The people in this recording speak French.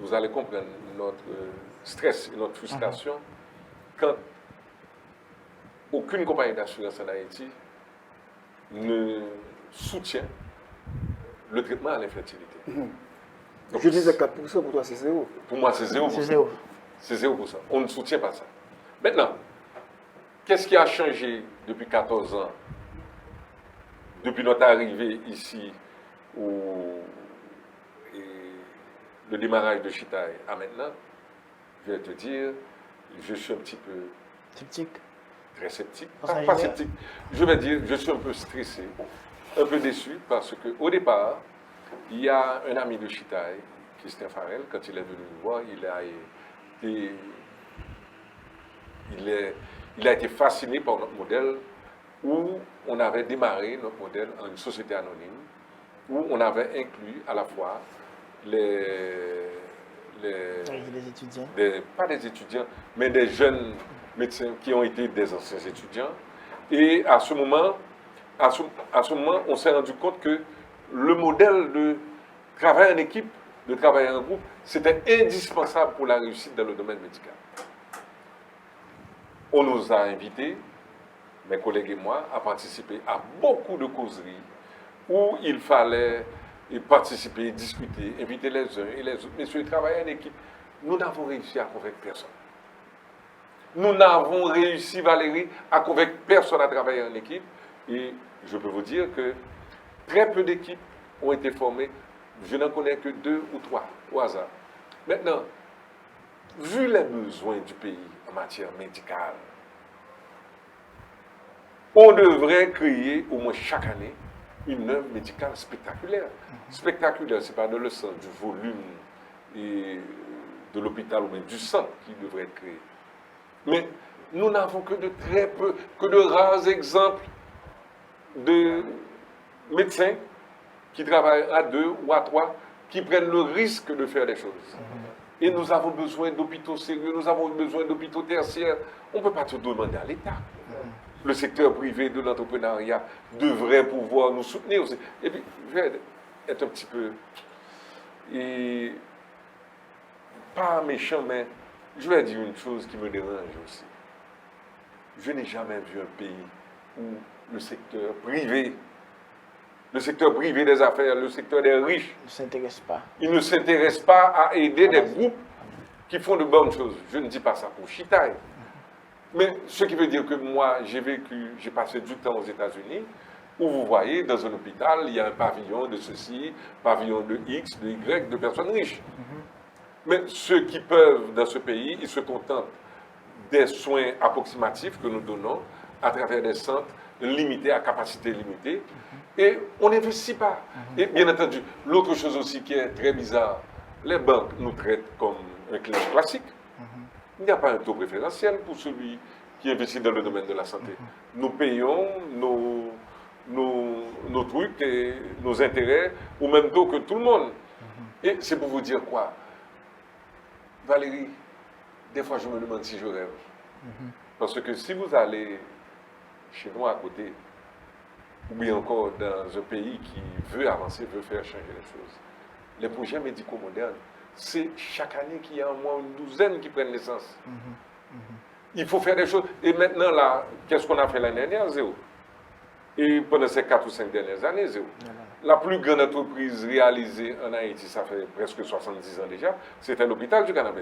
vous allez comprendre notre stress et notre frustration quand aucune compagnie d'assurance en Haïti ne soutient le traitement à l'infertilité. Je disais 4%, pour toi c'est zéro. Pour moi, c'est 0%. C'est zéro. C'est 0%. On ne soutient pas ça. Maintenant, qu'est-ce qui a changé depuis 14 ans, depuis notre arrivée ici, le démarrage de Chitaï à maintenant? Je vais te dire, je suis un petit peu Sceptique. très sceptique. Ça, Pas je vais- sceptique. Je vais dire, je suis un peu stressé, un peu déçu, parce qu'au départ, il y a un ami de Chitaï, Christian Farel, quand il est venu nous voir, il a été fasciné par notre modèle où on avait démarré notre modèle en une société anonyme, où on avait inclus à la fois Avec les étudiants. pas des étudiants, mais des jeunes médecins qui ont été des anciens étudiants. Et à ce moment, on s'est rendu compte que le modèle de travail en équipe, de travail en groupe, c'était indispensable pour la réussite dans le domaine médical. On nous a invités, mes collègues et moi, à participer à beaucoup de causeries où il fallait participer, discuter, inviter les uns et les autres. Messieurs, travailler en équipe, nous n'avons réussi à convaincre personne. Nous n'avons réussi, Valérie, à convaincre personne à travailler en équipe. Et je peux vous dire que très peu d'équipes ont été formées. Je n'en connais que 2 ou 3 au hasard. Maintenant, vu les besoins du pays en matière médicale, on devrait créer au moins chaque année une œuvre médicale spectaculaire. Spectaculaire, ce n'est pas dans le sens du volume et de l'hôpital ou même du centre qui devrait être créé. Mais nous n'avons que de très peu, que de rares exemples de médecins qui travaillent à 2 ou à 3, qui prennent le risque de faire des choses. Et nous avons besoin d'hôpitaux sérieux, nous avons besoin d'hôpitaux tertiaires. On ne peut pas tout demander à l'État. Le secteur privé de l'entrepreneuriat devrait pouvoir nous soutenir aussi. Et puis, je vais être un petit peu, et pas méchant, mais je vais dire une chose qui me dérange aussi. Je n'ai jamais vu un pays où le secteur privé des affaires, le secteur des riches, Ne s'intéresse pas. il ne s'intéresse pas à aider des groupes qui font de bonnes choses. Je ne dis pas ça pour Chitaï. Mais ce qui veut dire que moi, j'ai passé du temps aux États-Unis, où vous voyez, dans un hôpital, il y a un pavillon de ceci, pavillon de X, de Y, de personnes riches. Mais ceux qui peuvent, dans ce pays, ils se contentent des soins approximatifs que nous donnons à travers des centres limités, à capacité limitée, et on n'investit pas. Et bien entendu, l'autre chose aussi qui est très bizarre, les banques nous traitent comme un client classique. Il n'y a pas un taux préférentiel pour celui qui investit dans le domaine de la santé. Nous payons nos trucs et nos intérêts au même taux que tout le monde. Et c'est pour vous dire quoi? Valérie, des fois je me demande si je rêve. Parce que si vous allez chez nous à côté, ou bien encore dans un pays qui veut avancer, veut faire changer les choses, les projets médicaux modernes, c'est chaque année qu'il y a au moins une douzaine qui prennent naissance. Il faut faire des choses. Et maintenant, là, qu'est-ce qu'on a fait l'année dernière? Zéro. Et pendant ces 4 ou 5 dernières années, zéro. La plus grande entreprise réalisée en Haïti, ça fait presque 70 ans déjà, c'était l'hôpital du Canada.